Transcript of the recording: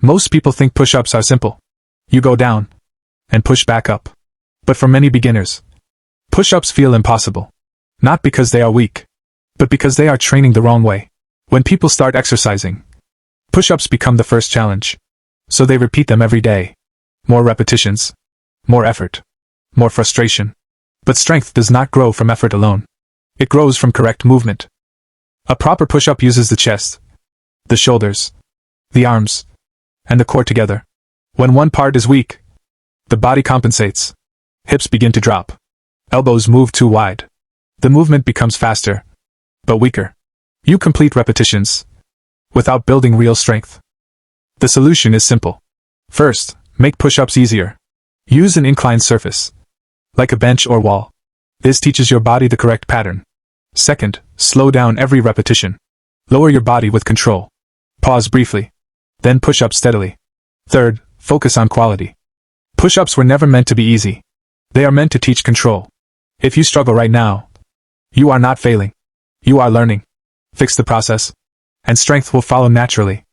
Most people think push-ups are simple. You go down and push back up. But for many beginners, push-ups feel impossible. Not because they are weak, but because they are training the wrong way. When people start exercising, push-ups become the first challenge. So they repeat them every day. More repetitions, more effort, more frustration. But strength does not grow from effort alone. It grows from correct movement. A proper push-up uses the chest, the shoulders, the arms, and the core together. When one part is weak, the body compensates. Hips begin to drop. Elbows move too wide. The movement becomes faster, but weaker. You complete repetitions without building real strength. The solution is simple. First, make push-ups easier. Use an inclined surface, like a bench or wall. This teaches your body the correct pattern. Second, slow down every repetition. Lower your body with control. Pause briefly. Then push up steadily. Third, focus on quality. Push-ups were never meant to be easy. They are meant to teach control. If you struggle right now, you are not failing. You are learning. Fix the process, and strength will follow naturally.